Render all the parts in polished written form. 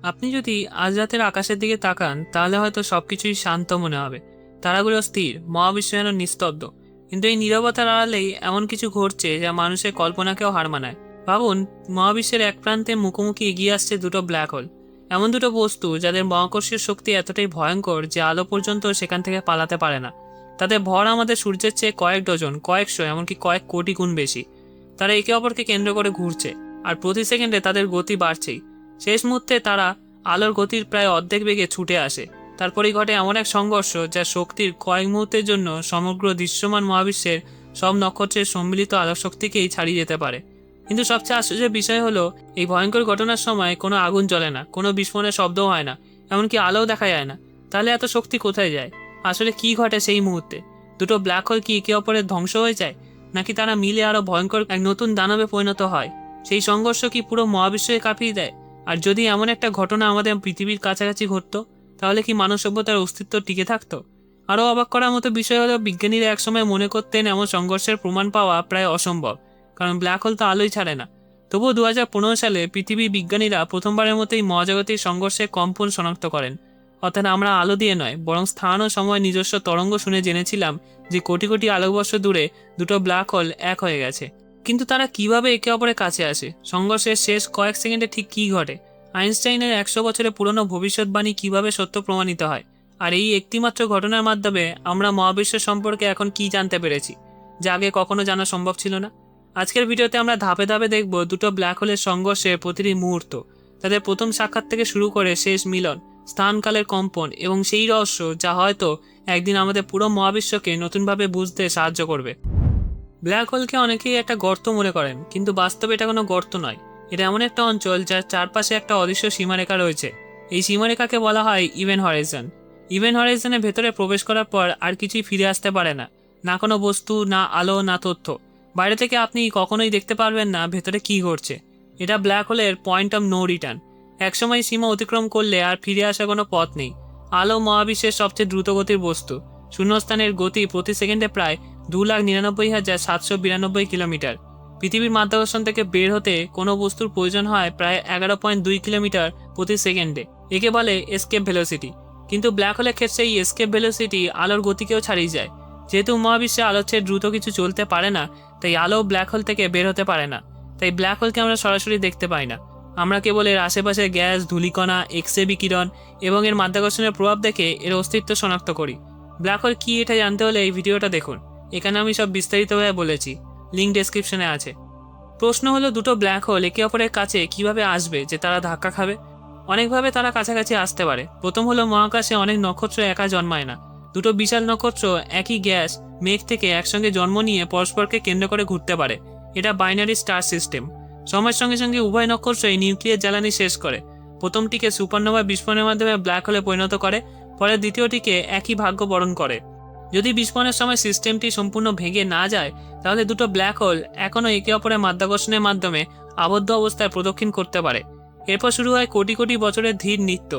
আপনি যদি আজ রাতের আকাশের দিকে তাকান তাহলে হয়তো সবকিছুই শান্ত মনে হবে। তারাগুলো স্থির, মহাবিশ্ব যেন নিস্তব্ধ। কিন্তু এই নীরবতার আড়ালেই এমন কিছু ঘটছে যা মানুষের কল্পনাকেও হার মানায়। ভাবুন, মহাবিশ্বের এক প্রান্তে মুখোমুখি এগিয়ে আসছে দুটো ব্ল্যাক হোল। এমন দুটো বস্তু যাদের মহাকর্ষীয় শক্তি এতটাই ভয়ঙ্কর যে আলো পর্যন্ত সেখান থেকে পালাতে পারে না। তাদের ভর আমাদের সূর্যের চেয়ে কয়েক ডজন, কয়েকশো, এমনকি কয়েক কোটি গুণ বেশি। তারা একে অপরকে কেন্দ্র করে ঘুরছে, আর প্রতি সেকেন্ডে তাদের গতি বাড়ছেই। শেষ মুহূর্তে তারা আলোর গতির প্রায় অর্ধেক বেগে ছুটে আসে। তারপরেই ঘটে এমন এক সংঘর্ষ যা শক্তির কয়েক মুহূর্তের জন্য সমগ্র দৃশ্যমান মহাবিশ্বের সব নক্ষত্রের সম্মিলিত আলোকশক্তিকেই ছাড়িয়ে যেতে পারে। কিন্তু সবচেয়ে আশ্চর্যের বিষয় হলো, এই ভয়ঙ্কর ঘটনার সময় কোনো আগুন জ্বলে না, কোনো বিস্ফোরণের শব্দও হয় না, এমনকি আলোও দেখা যায় না। তাহলে এত শক্তি কোথায় যায়? আসলে কি ঘটে সেই মুহূর্তে? দুটো ব্ল্যাক হোল কি একে অপরের ধ্বংস হয়ে যায়, নাকি তারা মিলে আরো ভয়ঙ্কর এক নতুন দানবে পরিণত হয়? সেই সংঘর্ষ কি পুরো মহাবিশ্বকে কাঁপিয়ে দেয়? আর যদি এমন একটা ঘটনা আমাদের পৃথিবীর কাছাকাছি ঘটতো, তাহলে কি মানব সভ্যতার অস্তিত্ব টিকে থাকতো? আরও অবাক করার মতো বিষয় হলো, বিজ্ঞানীরা একসময় মনে করতেন এমন সংঘর্ষের প্রমাণ পাওয়া প্রায় অসম্ভব, কারণ ব্ল্যাক হোল তো আলোই ছাড়ে না। তবুও 2015 সালে পৃথিবীর বিজ্ঞানীরা প্রথমবারের মতোই মহাজাগতিক সংঘর্ষের কম্পন শনাক্ত করেন। অর্থাৎ আমরা আলো দিয়ে নয়, বরং স্থান ও সময় নিজস্ব তরঙ্গ শুনে জেনেছিলাম যে কোটি কোটি আলোকবর্ষ দূরে দুটো ব্ল্যাক হোল এক হয়ে গেছে। কিন্তু তারা কিভাবে একে অপরের কাছে আসে? সংঘর্ষের শেষ কয়েক সেকেন্ডে ঠিক কী ঘটে? আইনস্টাইনের 100 বছরের পুরনো ভবিষ্যৎবাণী কিভাবে সত্য প্রমাণিত হয়? আর এই একটিমাত্র ঘটনার মাধ্যমে আমরা মহাবিশ্ব সম্পর্কে এখন কি জানতে পেরেছি, যা আগে কখনো জানা সম্ভব ছিল না? আজকের ভিডিওতে আমরা ধাপে ধাপে দেখব দুটো ব্ল্যাক হোলের সংঘর্ষের প্রতিটি মুহূর্ত, তাদের প্রথম সাক্ষাৎ থেকে শুরু করে শেষ মিলন, স্থানকালের কম্পন এবং সেই রহস্য যা হয়তো একদিন আমাদের পুরো মহাবিশ্বকে নতুনভাবে বুঝতে সাহায্য করবে। ব্ল্যাক হোলকে অনেকেই একটা গর্ত মনে করেন, কিন্তু বাস্তবে এটা কোনো গর্ত নয়। এটা এমন একটা অঞ্চল যার চারপাশে একটা অদৃশ্য সীমারেখা রয়েছে। এই সীমারেখাকে বলা হয় ইভেন্ট হরাইজন। ইভেন্ট হরাইজনের ভেতরে প্রবেশ করার পর আর কিছুই ফিরে আসতে পারে না, না কোনো বস্তু, না আলো, না তথ্য। বাইরে থেকে আপনি কখনোই দেখতে পারবেন না ভেতরে কী ঘটছে। এটা ব্ল্যাক হোলের পয়েন্ট অফ নো রিটার্ন। একসময় সীমা অতিক্রম করলে আর ফিরে আসার কোনো পথ নেই। আলো মহাবিশ্বের সবচেয়ে দ্রুতগতির বস্তু। শূন্যস্থানের গতি প্রতি সেকেন্ডে প্রায় 2,99,792 কিলোমিটার। পৃথিবীর মাধ্যাকর্ষণ থেকে বের হতে কোনো বস্তুর প্রয়োজন হয় প্রায় 11.2 কিলোমিটার প্রতি সেকেন্ডে। একে বলে এসকেপ ভেলোসিটি। কিন্তু ব্ল্যাক হোলের ক্ষেত্রে এই এসকেপ ভেলোসিটি আলোর গতিকেও ছাড়িয়ে যায়। যেহেতু মহাবিশ্বে আলোর চেয়ে দ্রুত কিছু চলতে পারে না, তাই আলো ব্ল্যাক হোল থেকে বের হতে পারে না। তাই ব্ল্যাক হোলকে আমরা সরাসরি দেখতে পাই না। আমরা কেবল এর আশেপাশে গ্যাস, ধূলিকণা, এক্স-রে বিকিরণ এবং এর মাধ্যাকর্ষণের প্রভাব দেখে এর অস্তিত্ব শনাক্ত করি। ব্ল্যাক হোল কি এটা জানতে হলে এই ভিডিওটা দেখুন। এখানে আমি সব বিস্তারিতভাবে বলেছি, লিঙ্ক ডেসক্রিপশনে আছে। প্রশ্ন হলো, দুটো ব্ল্যাক হোল একে অপরের কাছে কিভাবে আসবে যে তারা ধাক্কা খাবে? অনেকভাবে তারা কাছাকাছি আসতে পারে। প্রথম হলো, মহাকাশে অনেক নক্ষত্র একা জন্মায় না। দুটো বিশাল নক্ষত্র একই গ্যাস মেঘ থেকে একসঙ্গে জন্ম নিয়ে পরস্পরকে কেন্দ্র করে ঘুরতে পারে। এটা বাইনারি স্টার সিস্টেম। সময়ের সঙ্গে সঙ্গে উভয় নক্ষত্রই নিউক্লিয়ার জ্বালানি শেষ করে। প্রথমটিকে সুপারনোভা বিস্ফোরণের মাধ্যমে ব্ল্যাক হোলে পরিণত করে, পরে দ্বিতীয়টিকে একই ভাগ্য বরণ করে। যদি বিস্ফোরণের সময় সিস্টেমটি সম্পূর্ণ ভেঙে না যায়, তাহলে দুটো ব্ল্যাক হোল এখনও একে অপরের মাধ্যাকর্ষণের মাধ্যমে আবদ্ধ অবস্থায় প্রদক্ষিণ করতে পারে। এরপর শুরু হয় কোটি কোটি বছরের ধীর নৃত্য,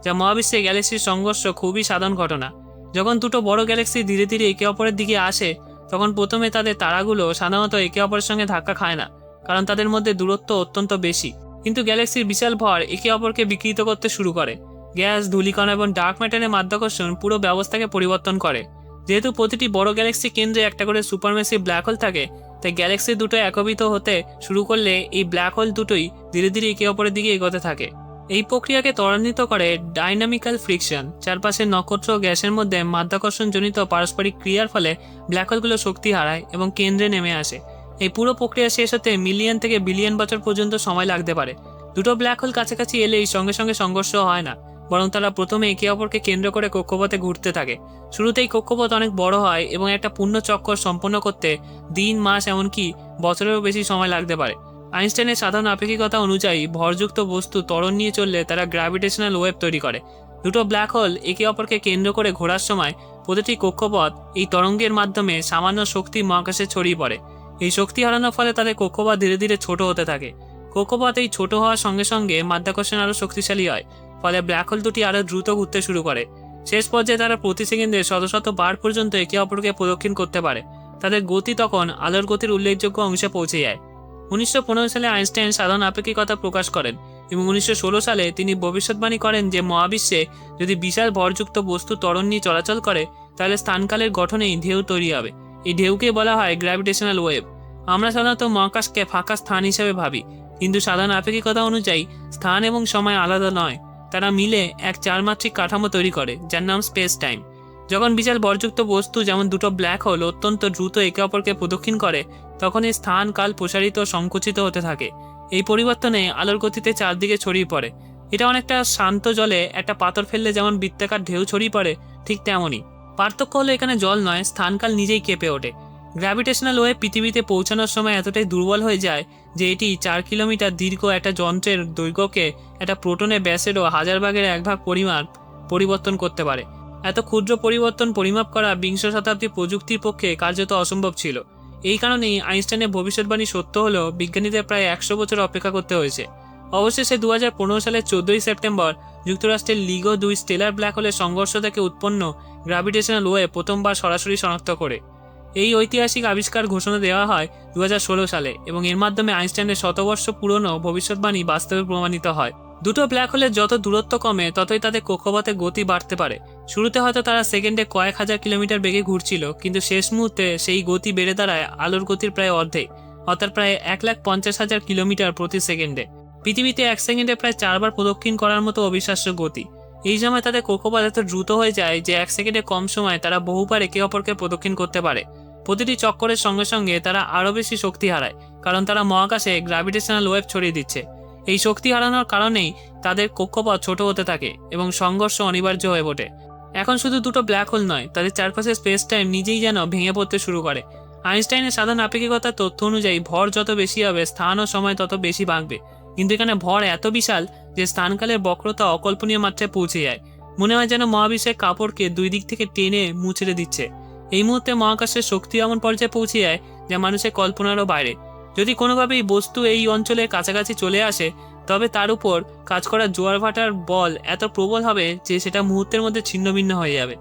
যা মহাবিশ্বে গ্যালাক্সির সংঘর্ষ খুবই সাধারণ ঘটনা। যখন দুটো বড় গ্যালাক্সি ধীরে ধীরে একে অপরের দিকে আসে, তখন প্রথমে তাদের তারাগুলো সাধারণত একে অপরের সঙ্গে ধাক্কা খায় না, কারণ তাদের মধ্যে দূরত্ব অত্যন্ত বেশি। কিন্তু গ্যালাক্সির বিশাল ভর একে অপরকে বিকৃত করতে শুরু করে। গ্যাস, ধূলিকণা এবং ডার্ক ম্যাটারের মাধ্যাকর্ষণ পুরো ব্যবস্থাকে পরিবর্তন করে। যেহেতু প্রতিটি বড় গ্যালাক্সি কেন্দ্রে একটা করে সুপারম্যাসিভ ব্ল্যাক হোল থাকে, তাই গ্যালাক্সি দুটো একীভূত হতে শুরু করলে এই ব্ল্যাক হোল দুটোই ধীরে ধীরে একে অপরের দিকে এগোতে থাকে। এই প্রক্রিয়াকে ত্বরান্বিত করে ডাইনামিক্যাল ফ্রিকশন। চারপাশের নক্ষত্র ও গ্যাসের মধ্যে মাধ্যাকর্ষণজনিত পারস্পরিক ক্রিয়ার ফলে ব্ল্যাক হোলগুলো শক্তি হারায় এবং কেন্দ্রে নেমে আসে। এই পুরো প্রক্রিয়া শেষ হতে মিলিয়ন থেকে বিলিয়ন বছর পর্যন্ত সময় লাগতে পারে। দুটো ব্ল্যাক হোল কাছাকাছি এলেই সঙ্গে সঙ্গে সংঘর্ষ হয় না, বরং তারা প্রথমে একে অপরকে কেন্দ্র করে কক্ষপথে ঘুরতে থাকে। শুরুতেই কক্ষপথ অনেক বড় হয় এবং একটা পূর্ণ চক্কর সম্পন্ন করতে দিন, মাস, এমনকি বছরেরও বেশি সময় লাগতে পারে। আইনস্টাইনের সাধারণ আপেক্ষিকতা অনুযায়ী ভরযুক্ত বস্তু ত্বরণ নিয়ে চললে তারা গ্র্যাভিটেশনাল ওয়েভ তৈরি করে। দুটো ব্ল্যাক হোল একে অপরকে কেন্দ্র করে ঘোরার সময় প্রতিটি কক্ষপথ এই তরঙ্গের মাধ্যমে সামান্য শক্তি মহাকাশে ছড়িয়ে পড়ে। এই শক্তি হারানোর ফলে তাদের কক্ষপথ ধীরে ধীরে ছোট হতে থাকে। কক্ষপথ এই ছোট হওয়ার সঙ্গে সঙ্গে মাধ্যাকর্ষণ আরও শক্তিশালী হয়, ফলে ব্ল্যাক হোল দুটি আরও দ্রুত ঘুরতে শুরু করে। শেষ পর্যায়ে তারা প্রতি সেকেন্ডে শত শত বার পর্যন্ত একে অপরকে প্রদক্ষিণ করতে পারে। তাদের গতি তখন আলোর গতির উল্লেখযোগ্য অংশে পৌঁছে যায়। 1915 সালে আইনস্টাইন সাধারণ আপেক্ষিকতা প্রকাশ করেন। এবং 1916 সালে তিনি ভবিষ্যৎবাণী করেন যে মহাবিশ্বে যদি বিশাল ভরযুক্ত বস্তু ত্বরণ নিয়ে চলাচল করে তাহলে স্থানকালের গঠনেই ঢেউ তৈরি হবে। এই ঢেউকে বলা হয় গ্র্যাভিটেশনাল ওয়েভ। আমরা সাধারণত মহাকাশকে ফাঁকা স্থান হিসেবে ভাবি, কিন্তু সাধারণ আপেক্ষিকতা অনুযায়ী স্থান এবং সময় আলাদা নয়, তারা মিলে এক চারমাত্রিক কাঠামো তৈরি করে যার নাম স্পেস টাইম। যখন বিশাল ভরযুক্ত বস্তু যেমন দুটো ব্ল্যাক হোল অত্যন্ত দ্রুত একে অপরকে প্রদক্ষিণ করে তখন এই স্থান কাল প্রসারিত ও সংকুচিত হতে থাকে। এই পরিবর্তনে আলোর গতিতে চারদিকে ছড়িয়ে পড়ে। এটা অনেকটা শান্ত জলে একটা পাথর ফেললে যেমন বৃত্তাকার ঢেউ ছড়িয়ে পড়ে, ঠিক তেমনই। পার্থক্য হলো এখানে জল নয়, স্থানকাল নিজেই কেঁপে ওঠে। গ্র্যাভিটেশনাল ওয়েভ পৃথিবীতে পৌঁছানোর সময় এতটাই দুর্বল হয়ে যায় যে এটি 4 কিলোমিটার দীর্ঘ একটা যন্ত্রের দৈর্ঘ্যকে একটা প্রোটনের ব্যাসেরও 1000 ভাগের 1 ভাগ পরিমাণ পরিবর্তন করতে পারে। এত ক্ষুদ্র পরিবর্তন পরিমাপ করা বিংশ শতাব্দীর প্রযুক্তির পক্ষে কার্যত অসম্ভব ছিল। এই কারণেই আইনস্টাইনের ভবিষ্যৎবাণী সত্য হলেও বিজ্ঞানীদের প্রায় 100 বছর অপেক্ষা করতে হয়েছে। অবশেষে 2015 সালের 14 সেপ্টেম্বর যুক্তরাষ্ট্রের লিগো 2 স্টেলার ব্ল্যাক হোলের সংঘর্ষ থেকে উৎপন্ন গ্র্যাভিটেশনাল ওয়েভ প্রথমবার সরাসরি শনাক্ত করে। এই ঐতিহাসিক আবিষ্কার ঘোষণা দেওয়া হয় 2016 সালে এবং এর মাধ্যমে আইনস্টাইনের শতবর্ষ পুরনো ভবিষ্যৎবাণী বাস্তবে প্রমাণিত হয়। দুটো ব্ল্যাক হোলের যত দূরত্ব কমে ততই তাদের কক্ষপথে গতি বাড়তে পারে। শুরুতে হয়তো তারা সেকেন্ডে কয়েক হাজার কিলোমিটার বেগে ঘুরছিল, কিন্তু শেষ মুহূর্তে সেই গতি বেড়ে দাঁড়ায় আলোর গতির প্রায় অর্ধেক, অর্থাৎ প্রায় 1,50,000 কিলোমিটার প্রতি সেকেন্ডে। পৃথিবীতে 1 সেকেন্ডে প্রায় 4 বার প্রদক্ষিণ করার মতো অবিশ্বাস্য গতি। এই সময় তাদের কক্ষপথ এত দ্রুত হয়ে যায় যে 1 সেকেন্ডে কম সময় তারা বহুবার একে অপরকে প্রদক্ষিণ করতে পারে। প্রতিটি চক্করের সঙ্গে সঙ্গে তারা আরও বেশি শক্তি হারায়, কারণ তারা মহাকাশে গ্র্যাভিটেশনাল ওয়েভ ছড়িয়ে দিচ্ছে। এই শক্তি হারানোর কারণেই তাদের কক্ষপথ ছোট হতে থাকে এবং সংঘর্ষ অনিবার্য হয়ে ওঠে। এখন শুধু দুটো ব্ল্যাক হোল নয়, তাদের চারপাশে স্পেস টাইম নিজেই যেন ভেঙে পড়তে শুরু করে। আইনস্টাইনের সাধারণ আপেক্ষিকতার তথ্য অনুযায়ী ভর যত বেশি হবে স্থান ও সময় তত বেশি ভাঙবে, কিন্তু এখানে ভর এত বিশাল যে স্থানকালের বক্রতা অকল্পনীয় মাত্রায় পৌঁছে যায়। মনে হয় যেন মহাবিশ্বের কাপড়কে দুই দিক থেকে টেনে মুচড়ে দিচ্ছে। এই মুহূর্তে মহাকাশের শক্তি এমন পর্যায়ে পৌঁছে যায় যা মানুষের কল্পনারও বাইরে। যদি কোনোভাবেই বস্তু এই অঞ্চলের কাছাকাছি চলে আসে তবে তার উপর কাজ করা জোয়ার ভাটার বল এত প্রবল হবে যে সেটা মুহূর্তের মধ্যে ছিন্নভিন্ন হয়ে যাবে।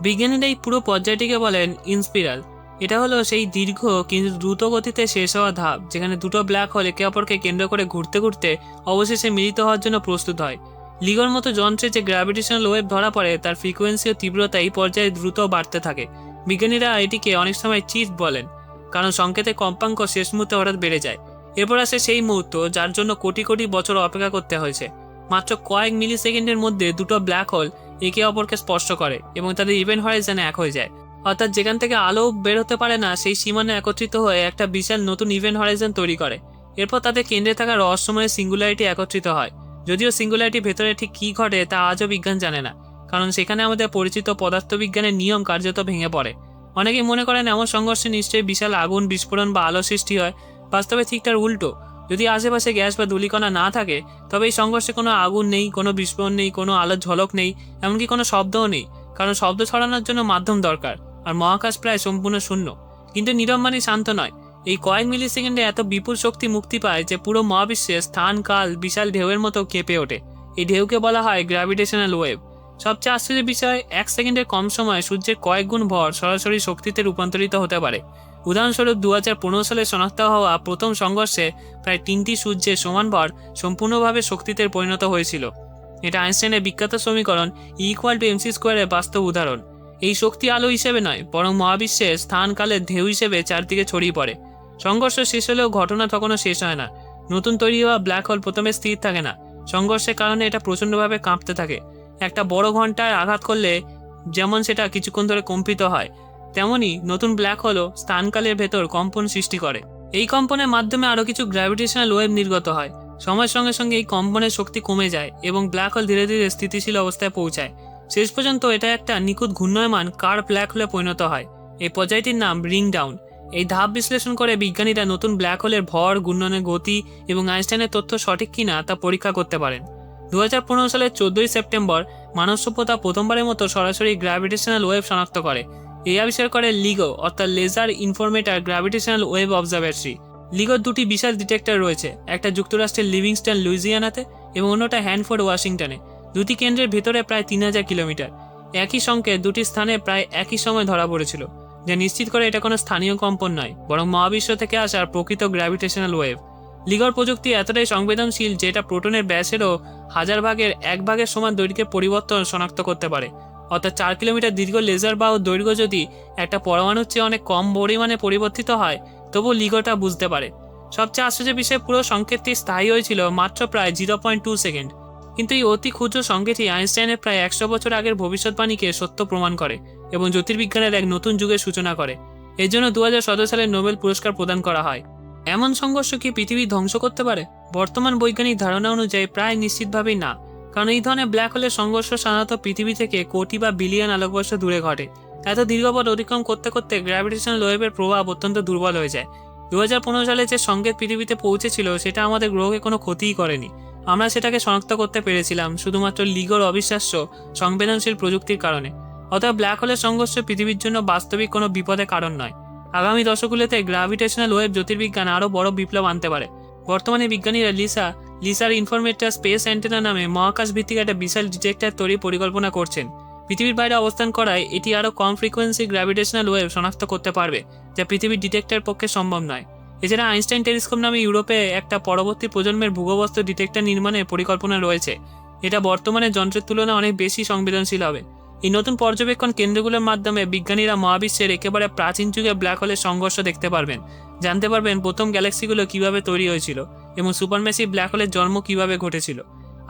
বিজ্ঞানীরা এই পুরো পর্যায়টিকে বলেন ইনস্পিরাল। এটা হলো সেই দীর্ঘ কিন্তু দ্রুত গতিতে শেষ হওয়া ধাপ যেখানে দুটো ব্ল্যাক হোল একে অপরকে কেন্দ্র করে ঘুরতে ঘুরতে অবশেষে মিলিত হওয়ার জন্য প্রস্তুত হয়। লিগোর মতো যন্ত্রে যে গ্র্যাভিটেশনাল ওয়েভ ধরা পড়ে তার ফ্রিকোয়েন্সি ও তীব্রতা এই পর্যায়ে দ্রুত বাড়তে থাকে। বিজ্ঞানীরা এটিকে অনেক সময় চিট বলেন, কারণ সংকেতের কম্পাঙ্ক শেষ মুহূর্তে হঠাৎ বেড়ে যায়। এরপর আসে সেই মুহূর্ত যার জন্য কোটি কোটি বছর অপেক্ষা করতে হয়েছে। মাত্র কয়েক মিলি সেকেন্ডের মধ্যে দুটো ব্ল্যাক হোল একে অপরকে স্পর্শ করে এবং তাদের ইভেন্ট হরাইজনে এক হয়ে যায়, অর্থাৎ যেখান থেকে আলো বের হতে পারে না সেই সীমানা একত্রিত হয়ে একটা বিশাল নতুন ইভেন্ট হরাইজন তৈরি করে। এরপর তাদের কেন্দ্রে থাকা রহস্যময় সিঙ্গুলারিটি একত্রিত হয়। যদিও সিঙ্গুলারিটির ভেতরে ঠিক কী ঘটে তা আজও বিজ্ঞান জানে না, কারণ সেখানে আমাদের পরিচিত পদার্থবিজ্ঞানের নিয়ম কার্যত ভেঙে পড়ে। অনেকেই মনে করেন এমন সংঘর্ষে নিশ্চয়ই বিশাল আগুন, বিস্ফোরণ বা আলো সৃষ্টি হয়। বাস্তবে ঠিক তার উল্টো। যদি আশেপাশে গ্যাস বা ধূলিকণা না থাকে তবে এই সংঘর্ষে কোনো আগুন নেই, কোনো বিস্ফোরণ নেই, কোনো আলোর ঝলক নেই, এমনকি কোনো শব্দও নেই, কারণ শব্দ ছড়ানোর জন্য মাধ্যম দরকার আর মহাকাশ প্রায় সম্পূর্ণ শূন্য। কিন্তু নীরব মানে শান্ত নয়। এই কয়েক মিলি সেকেন্ডে এত বিপুল শক্তি মুক্তি পায় যে পুরো মহাবিশ্বে স্থান কাল বিশাল ঢেউয়ের মতো কেঁপে ওঠে। এই ঢেউকে বলা হয় গ্র্যাভিটেশনাল ওয়েভ। সবচেয়ে আশ্চর্যের বিষয়, 1 সেকেন্ডের কম সময় সূর্যের কয়েক গুণ ভর সরাসরি শক্তিতে রূপান্তরিত হতে পারে। উদাহরণস্বরূপ 2015 সালে শনাক্ত হওয়া প্রথম সংঘর্ষে প্রায় 3টি সূর্যের সমান ভর সম্পূর্ণভাবে শক্তিতে পরিণত হয়েছিল। এটা আইনস্টাইনের বিখ্যাত সমীকরণ E=mc² এর বাস্তব উদাহরণ। এই শক্তি আলো হিসেবে নয়, বরং মহাবিশ্বে স্থান কালের ঢেউ হিসেবে চারদিকে ছড়িয়ে পড়ে। সংঘর্ষ শেষ হলেও ঘটনা তখনও শেষ হয় না। নতুন তৈরি হওয়া ব্ল্যাক হোল প্রথমে স্থির থাকে না। সংঘর্ষের কারণে এটা প্রচণ্ডভাবে কাঁপতে থাকে। একটা বড় ঘন্টায় আঘাত করলে যেমন সেটা কিছুক্ষণ ধরে কম্পিত হয়, তেমনি নতুন ব্ল্যাক হোলও স্থানকালের ভেতর কম্পন সৃষ্টি করে। এই কম্পনের মাধ্যমে আরও কিছু গ্র্যাভিটেশনাল ওয়েভ নির্গত হয়। সময়ের সঙ্গে সঙ্গে এই কম্পনের শক্তি কমে যায় এবং ব্ল্যাক হোল ধীরে ধীরে স্থিতিশীল অবস্থায় পৌঁছায়। শেষ পর্যন্ত এটা একটা নিখুঁত ঘূর্ণায়মান কার্ভ ব্ল্যাক হোলে পরিণত হয়। এই পর্যায়টির নাম রিং ডাউন। এই ধাপ বিশ্লেষণ করে বিজ্ঞানীরা নতুন ব্ল্যাক হোলের ভর, ঘূর্ণনের গতি এবং আইনস্টাইনের তথ্য সঠিক কিনা তা পরীক্ষা করতে পারেন। 2015 সালের 14 সেপ্টেম্বর মানব সভ্যতা প্রথমবারের মতো সরাসরি গ্র্যাভিটেশনাল ওয়েভ শনাক্ত করে। এই আবিষ্কার করে লিগো, অর্থাৎ লেজার ইনফরমেটর গ্র্যাভিটেশনাল ওয়েভ অবজারভেটরি। লিগোর দুটি বিশাল ডিটেক্টর রয়েছে, একটা যুক্তরাষ্ট্রের লিভিংস্টন লুইজিয়ানাতে এবং অন্যটা হ্যানফোর্ড ওয়াশিংটনে। দুটি কেন্দ্রের ভেতরে প্রায় 3000 কিলোমিটার। একই সংকেত দুটি স্থানে প্রায় একই সময় ধরা পড়েছিল, যা নিশ্চিত করে এটা কোনো স্থানীয় কম্পন নয়, বরং মহাবিশ্ব থেকে আসার প্রকৃত গ্র্যাভিটেশনাল ওয়েভ। লিগর প্রযুক্তি এতটাই সংবেদনশীল যে এটা প্রোটনের ব্যাসেরও 1000 ভাগের 1 ভাগের সমান দৈর্ঘ্যের পরিবর্তন শনাক্ত করতে পারে। অর্থাৎ 4 কিলোমিটার দীর্ঘ লেজার বাহু দৈর্ঘ্য যদি একটা পরমাণুর চেয়ে অনেক কম পরিমাণে পরিবর্তিত হয়, তবু লিগোটা বুঝতে পারে। সবচেয়ে আশ্চর্যের বিষয়, পুরো সংকেতটি স্থায়ী হয়েছিল মাত্র প্রায় 0.2 সেকেন্ড। কিন্তু এই অতি ক্ষুদ্র সংকেতই আইনস্টাইনের প্রায় 100 বছর আগের ভবিষ্যৎবাণীকে সত্য প্রমাণ করে এবং জ্যোতির্বিজ্ঞানের এক নতুন যুগের সূচনা করে। এর জন্য 2017 সালে নোবেল পুরস্কার প্রদান করা হয়। এমন সংঘর্ষ কি পৃথিবী ধ্বংস করতে পারে? বর্তমান বৈজ্ঞানিক ধারণা অনুযায়ী প্রায় নিশ্চিতভাবেই না, কারণ এই ধরনের ব্ল্যাক হোলের সংঘর্ষ সাধারণত পৃথিবী থেকে কোটি বা বিলিয়ন আলোকবর্ষ দূরে ঘটে। এত দীর্ঘপথ অতিক্রম করতে করতে গ্র্যাভিটেশনাল ওয়েভের প্রভাব অত্যন্ত দুর্বল হয়ে যায়। 2015 সালে যে সংকেত পৃথিবীতে পৌঁছেছিল সেটা আমাদের গ্রহকে কোনো ক্ষতিই করেনি। আমরা সেটাকে শনাক্ত করতে পেরেছিলাম শুধুমাত্র লিগোর অবিশ্বাস্য সংবেদনশীল প্রযুক্তির কারণে। অতএব ব্ল্যাক হোলের সংঘর্ষ পৃথিবীর জন্য বাস্তবিক কোনো বিপদের কারণ নয়। আগামী দশকগুলোতে গ্র্যাভিটেশনাল ওয়েভ জ্যোতির্বিজ্ঞান আরও বড় বিপ্লব আনতে পারে। বর্তমানে বিজ্ঞানীরা লিসার ইনফরমেটর স্পেস অ্যান্টেনা নামে মহাকাশ ভিত্তিক একটা বিশাল ডিটেক্টর তৈরির পরিকল্পনা করছেন। পৃথিবীর বাইরে অবস্থান করায় এটি আরও কম ফ্রিকোয়েন্সি গ্র্যাভিটেশনাল ওয়েভ শনাক্ত করতে পারবে, যা পৃথিবীর ডিটেক্টরের পক্ষে সম্ভব নয়। এছাড়া আইনস্টাইন টেলিস্কোপ নামে ইউরোপে একটা পরবর্তী প্রজন্মের ভূগর্ভস্থ ডিটেক্টর নির্মাণের পরিকল্পনা রয়েছে। এটা বর্তমানের যন্ত্রের তুলনায় অনেক বেশি সংবেদনশীল হবে। এই নতুন পর্যবেক্ষণ কেন্দ্রগুলোর মাধ্যমে বিজ্ঞানীরা মহাবিশ্বের একেবারে প্রাচীন যুগে ব্ল্যাক হোলের সংঘর্ষ দেখতে পারবেন, জানতে পারবেন প্রথম গ্যালাক্সিগুলো কিভাবে তৈরি হয়েছিল এবং সুপারম্যাসিভ ব্ল্যাক হোলের জন্ম কিভাবে ঘটেছিল।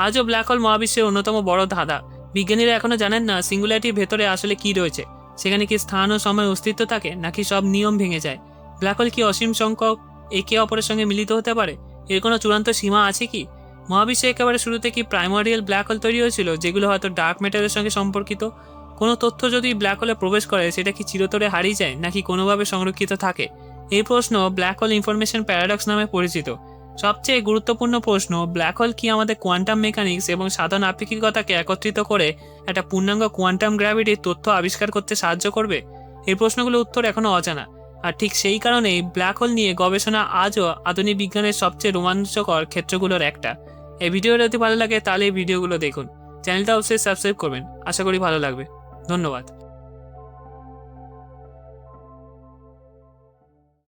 আজও ব্ল্যাক হোল মহাবিশ্বের অন্যতম বড় ধাঁধা। বিজ্ঞানীরা এখনো জানেন না সিঙ্গুলারিটির ভেতরে আসলে কি রয়েছে। সেখানে কি স্থান ও সময় অস্তিত্ব থাকে, নাকি সব নিয়ম ভেঙে যায়? ব্ল্যাক হোল কি অসীম সংখ্যক একে অপরের সঙ্গে মিলিত হতে পারে? এর কোনো চূড়ান্ত সীমা আছে কি? মহাবিশ্বে একেবারে শুরুতে কি প্রাইমোরিয়াল ব্ল্যাক হোল তৈরি হয়েছিল, যেগুলো হয়তো ডার্ক ম্যাটারের সঙ্গে সম্পর্কিত? কোনো তথ্য যদি ব্ল্যাক হোলে প্রবেশ করে, সেটা কি চিরতরে হারিয়ে যায়, নাকি কোনোভাবে সংরক্ষিত থাকে? এই প্রশ্ন ব্ল্যাক হোল ইনফরমেশন প্যারাডক্স নামে পরিচিত। সবচেয়ে গুরুত্বপূর্ণ প্রশ্ন, ব্ল্যাক হোল কি আমাদের কোয়ান্টাম মেকানিক্স এবং সাধারণ আপেক্ষিকতাকে একত্রিত করে একটা পূর্ণাঙ্গ কোয়ান্টাম গ্র্যাভিটির তথ্য আবিষ্কার করতে সাহায্য করবে? এই প্রশ্নগুলোর উত্তর এখনো অজানা। আর ঠিক সেই কারণেই ব্ল্যাক হোল নিয়ে গবেষণা আজও আধুনিক বিজ্ঞানের সবচেয়ে রোমাঞ্চকর ক্ষেত্রগুলোর একটা। এই ভিডিওটা যদি ভালো লাগে তাহলে এই ভিডিওগুলো দেখুন। চ্যানেলটা অবশ্যই সাবস্ক্রাইব করবেন। আশা করি ভালো লাগবে। ধন্যবাদ।